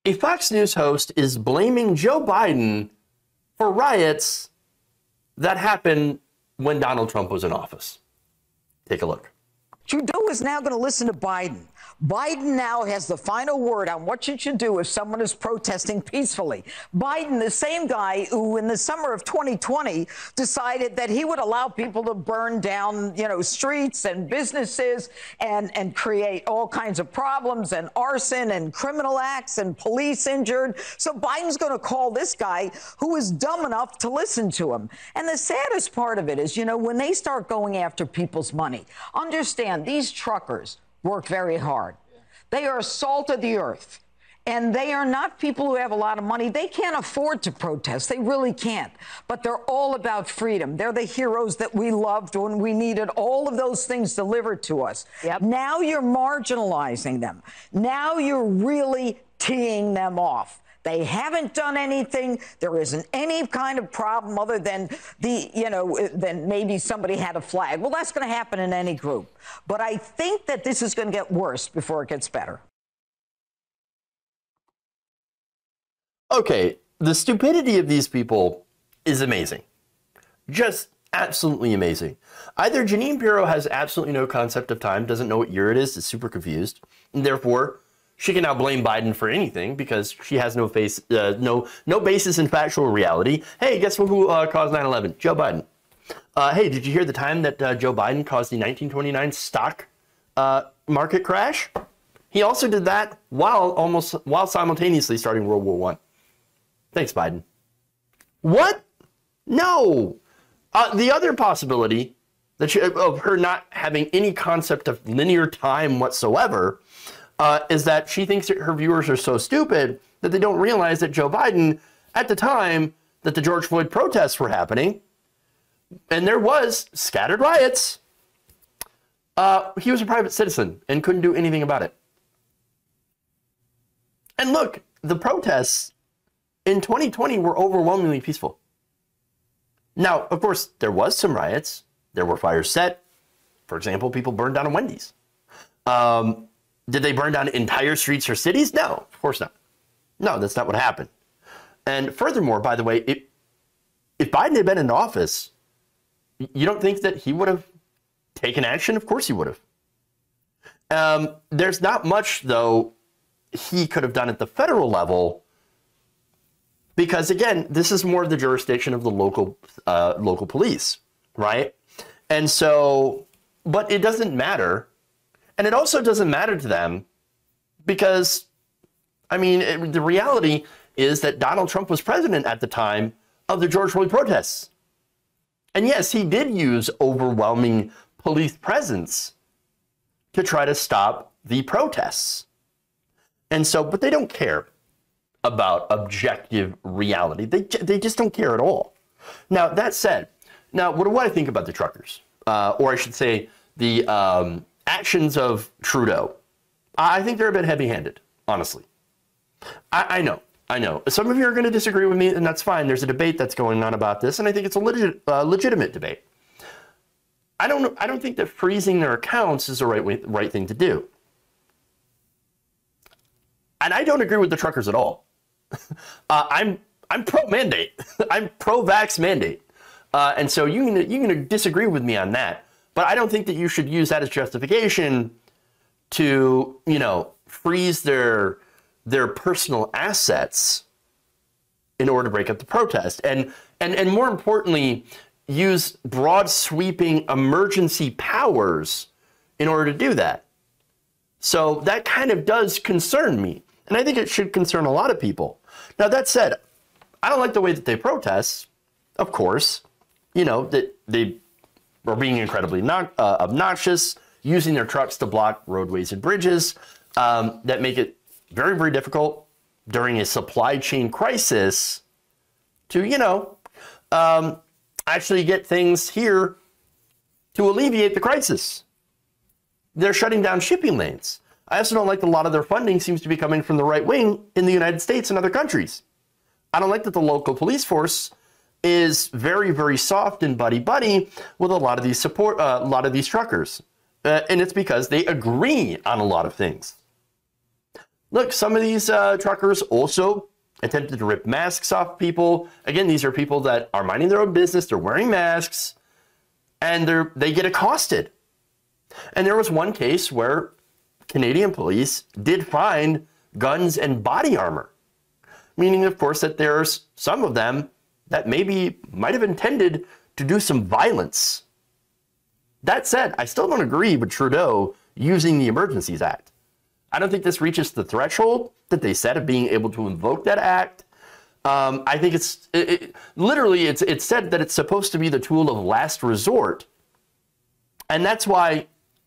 A Fox News host is blaming Joe Biden for riots that happened when Donald Trump was in office. Take a look. Trudeau is now going to listen to Biden. Biden now has the final word on what you should do if someone is protesting peacefully. Biden, the same guy who in the summer of 2020 decided that he would allow people to burn down, streets and businesses and create all kinds of problems and arson and criminal acts and police injured. So Biden's going to call this guy who is dumb enough to listen to him. And the saddest part of it is, when they start going after people's money, understand these truckers work very hard. They are salt of the earth. And they are not people who have a lot of money. They can't afford to protest. They really can't. But they're all about freedom. They're the heroes that we loved when we needed all of those things delivered to us. Yep. Now you're marginalizing them. Now you're really teeing them off. They haven't done anything. There isn't any kind of problem other than than maybe somebody had a flag. Well, that's going to happen in any group. But I think that this is going to get worse before it gets better. Okay, the stupidity of these people is amazing. Just absolutely amazing. Either Jeanine Pirro has absolutely no concept of time, doesn't know what year it is super confused, and therefore she can now blame Biden for anything because she has no basis in factual reality. Hey, guess who caused 9/11? Joe Biden. Hey, did you hear the time that Joe Biden caused the 1929 stock market crash? He also did that while simultaneously starting World War I. Thanks, Biden. What? No. The other possibility of her not having any concept of linear time whatsoever is that she thinks that her viewers are so stupid that they don't realize that Joe Biden, at the time that the George Floyd protests were happening, and there was scattered riots, he was a private citizen and couldn't do anything about it. And look, the protests in 2020 were overwhelmingly peaceful. Now, of course, there was some riots. There were fires set. For example, people burned down a Wendy's. Did they burn down entire streets or cities? No, of course not. No, that's not what happened. And furthermore, by the way, if Biden had been in office, you don't think that he would have taken action? Of course he would have. There's not much, though, he could have done at the federal level because, again, this is more of the jurisdiction of the local police, right? And so, but it doesn't matter. And it also doesn't matter to them because, I mean, the reality is that Donald Trump was president at the time of the George Floyd protests. And yes, he did use overwhelming police presence to try to stop the protests. And so, but they don't care about objective reality. They just don't care at all. Now, that said, what do I think about the truckers? Or I should say the actions of Trudeau. I think they're a bit heavy-handed, honestly. I know. Some of you are going to disagree with me, and that's fine. There's a debate that's going on about this, and I think it's a legitimate debate. I don't think that freezing their accounts is the right thing to do. And I don't agree with the truckers at all. I'm pro-mandate. I'm pro-vax mandate. And so you can disagree with me on that. But I don't think that you should use that as justification to, freeze their personal assets in order to break up the protest. And more importantly, use broad sweeping emergency powers in order to do that. So that kind of does concern me. And I think it should concern a lot of people. Now, that said, I don't like the way that they protest, of course. That they are being incredibly obnoxious, using their trucks to block roadways and bridges that make it very, very difficult during a supply chain crisis to, actually get things here to alleviate the crisis. They're shutting down shipping lanes. I also don't like that a lot of their funding seems to be coming from the right wing in the United States and other countries. I don't like that the local police force is very, very soft and buddy-buddy with a lot of these truckers. And it's because they agree on a lot of things. Look, some of these truckers also attempted to rip masks off people. Again, these are people that are minding their own business. They're wearing masks, and they get accosted. And there was one case where Canadian police did find guns and body armor, meaning, of course, that there's some of them that maybe might have intended to do some violence. That said, I still don't agree with Trudeau using the Emergencies Act. I don't think this reaches the threshold that they said of being able to invoke that act. I think literally it's said that it's supposed to be the tool of last resort. And that's why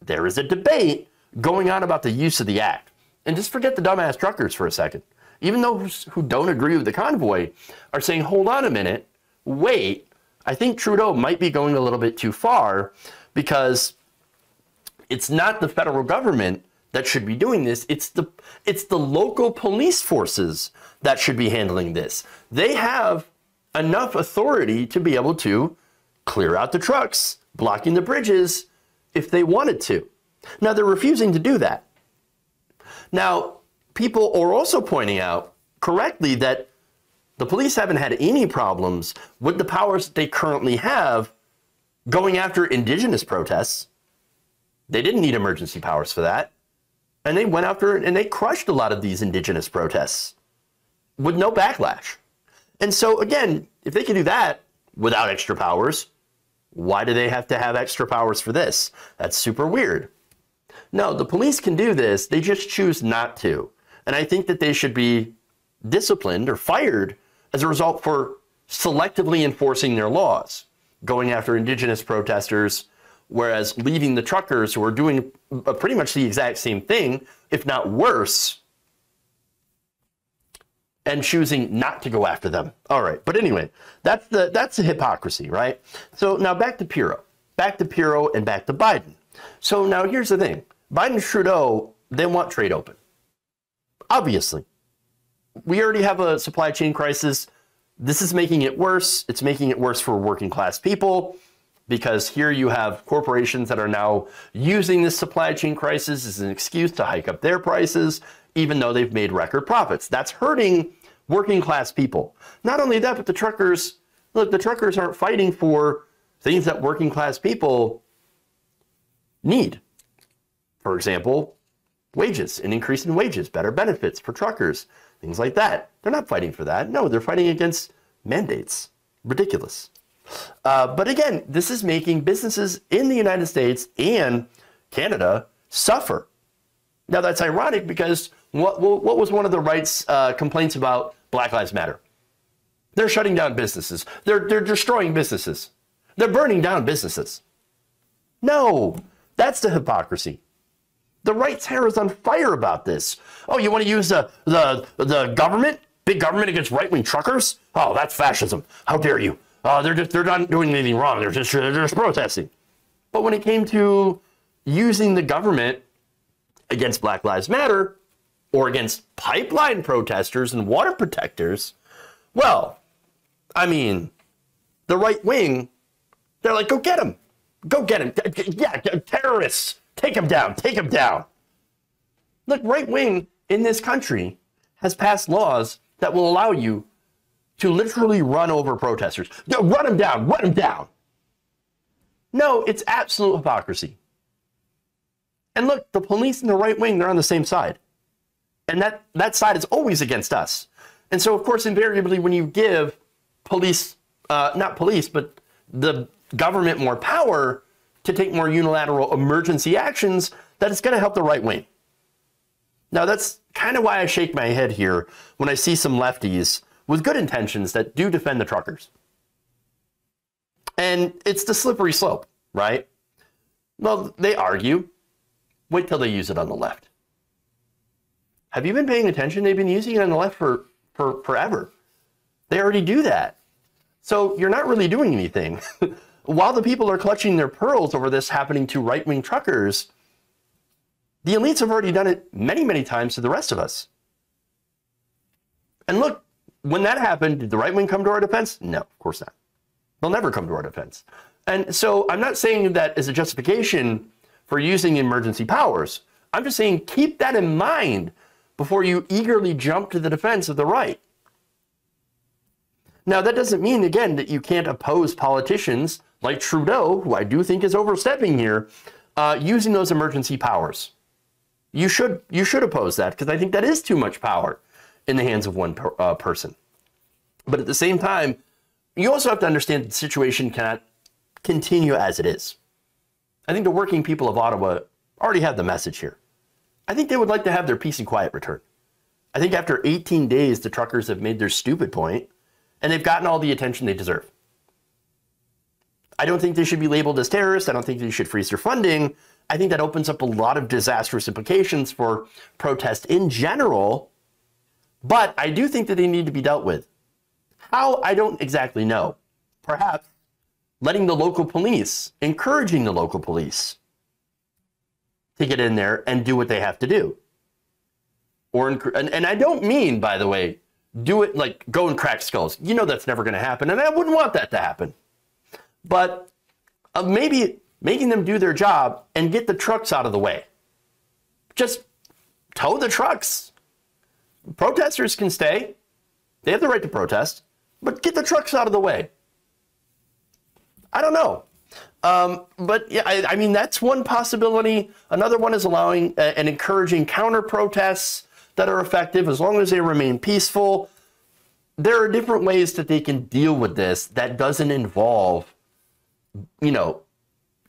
there is a debate going on about the use of the act. And just forget the dumbass truckers for a second. Even those who don't agree with the convoy are saying, hold on a minute, wait, I think Trudeau might be going a little bit too far, because it's not the federal government that should be doing this. It's the local police forces that should be handling this. They have enough authority to be able to clear out the trucks, blocking the bridges if they wanted to. Now, they're refusing to do that. Now, people are also pointing out correctly that the police haven't had any problems with the powers that they currently have going after Indigenous protests. They didn't need emergency powers for that. And they went after and they crushed a lot of these Indigenous protests with no backlash. And so, again, if they can do that without extra powers, why do they have to have extra powers for this? That's super weird. No, the police can do this. They just choose not to. And I think that they should be disciplined or fired as a result for selectively enforcing their laws, going after Indigenous protesters, whereas leaving the truckers who are doing pretty much the exact same thing, if not worse, and choosing not to go after them. All right, but anyway, that's the hypocrisy, right? So now back to Pirro and back to Biden. So now here's the thing. Biden and Trudeau, they want trade open. Obviously. We already have a supply chain crisis. This is making it worse. It's making it worse for working class people, because here you have corporations that are now using this supply chain crisis as an excuse to hike up their prices, even though they've made record profits. That's hurting working class people. Not only that, but the truckers, look, the truckers aren't fighting for things that working class people need. For example, wages, an increase in wages, better benefits for truckers, things like that. They're not fighting for that. No, they're fighting against mandates. Ridiculous. But again, this is making businesses in the United States and Canada suffer. Now, that's ironic, because what was one of the right's complaints about Black Lives Matter? They're shutting down businesses. They're destroying businesses. They're burning down businesses. No, that's the hypocrisy. The right's hair is on fire about this. Oh, you want to use the government, big government, against right-wing truckers? Oh, that's fascism. How dare you? They're not doing anything wrong. They're just protesting. But when it came to using the government against Black Lives Matter or against pipeline protesters and water protectors, well, I mean, the right wing, they're like, go get them. Go get them. Yeah, terrorists. Take them down. Take them down. Look, right wing in this country has passed laws that will allow you to literally run over protesters. Run them down. Run them down. No, it's absolute hypocrisy. And look, the police and the right wing, they're on the same side. And that side is always against us. And so, of course, invariably, when you give police, not police, but the government more power to take more unilateral emergency actions, that it's going to help the right wing. Now, that's kind of why I shake my head here when I see some lefties with good intentions that do defend the truckers. And it's the slippery slope, right? Well, they argue. Wait till they use it on the left. Have you been paying attention? They've been using it on the left for forever. They already do that. So you're not really doing anything. While the people are clutching their pearls over this happening to right-wing truckers, the elites have already done it many, many times to the rest of us. And look, when that happened, did the right wing come to our defense? No, of course not. They'll never come to our defense. And so I'm not saying that as a justification for using emergency powers. I'm just saying keep that in mind before you eagerly jump to the defense of the right. Now, that doesn't mean, again, that you can't oppose politicians like Trudeau, who I do think is overstepping here, using those emergency powers. You should oppose that, because I think that is too much power in the hands of one person. But at the same time, you also have to understand the situation cannot continue as it is. I think the working people of Ottawa already have the message here. I think they would like to have their peace and quiet returned. I think after 18 days, the truckers have made their stupid point, and they've gotten all the attention they deserve. I don't think they should be labeled as terrorists. I don't think they should freeze their funding. I think that opens up a lot of disastrous implications for protest in general, but I do think that they need to be dealt with. How? I don't exactly know. Perhaps letting the local police, encouraging the local police to get in there and do what they have to do. And I don't mean, by the way, do it like go and crack skulls. You know that's never going to happen, and I wouldn't want that to happen. But maybe making them do their job and get the trucks out of the way. Just tow the trucks. Protesters can stay. They have the right to protest, but get the trucks out of the way. I don't know. But yeah, I mean, that's one possibility. Another one is allowing and encouraging counter protests that are effective as long as they remain peaceful. There are different ways that they can deal with this that doesn't involve, you know,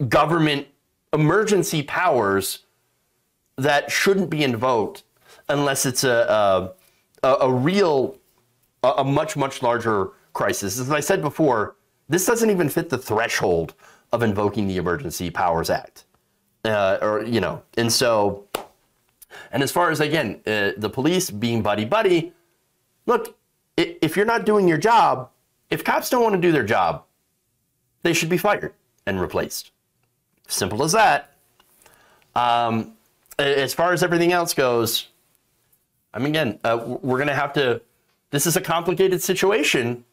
government emergency powers that shouldn't be invoked unless it's a much larger crisis. As I said before, this doesn't even fit the threshold of invoking the Emergency Powers Act, and so, and as far as, again, the police being buddy-buddy, look, if you're not doing your job, if cops don't want to do their job, they should be fired and replaced. Simple as that. As far as everything else goes, I mean, again, we're going to have to, this is a complicated situation,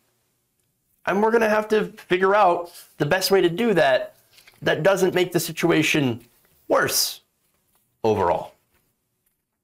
and we're going to have to figure out the best way to do that that doesn't make the situation worse overall.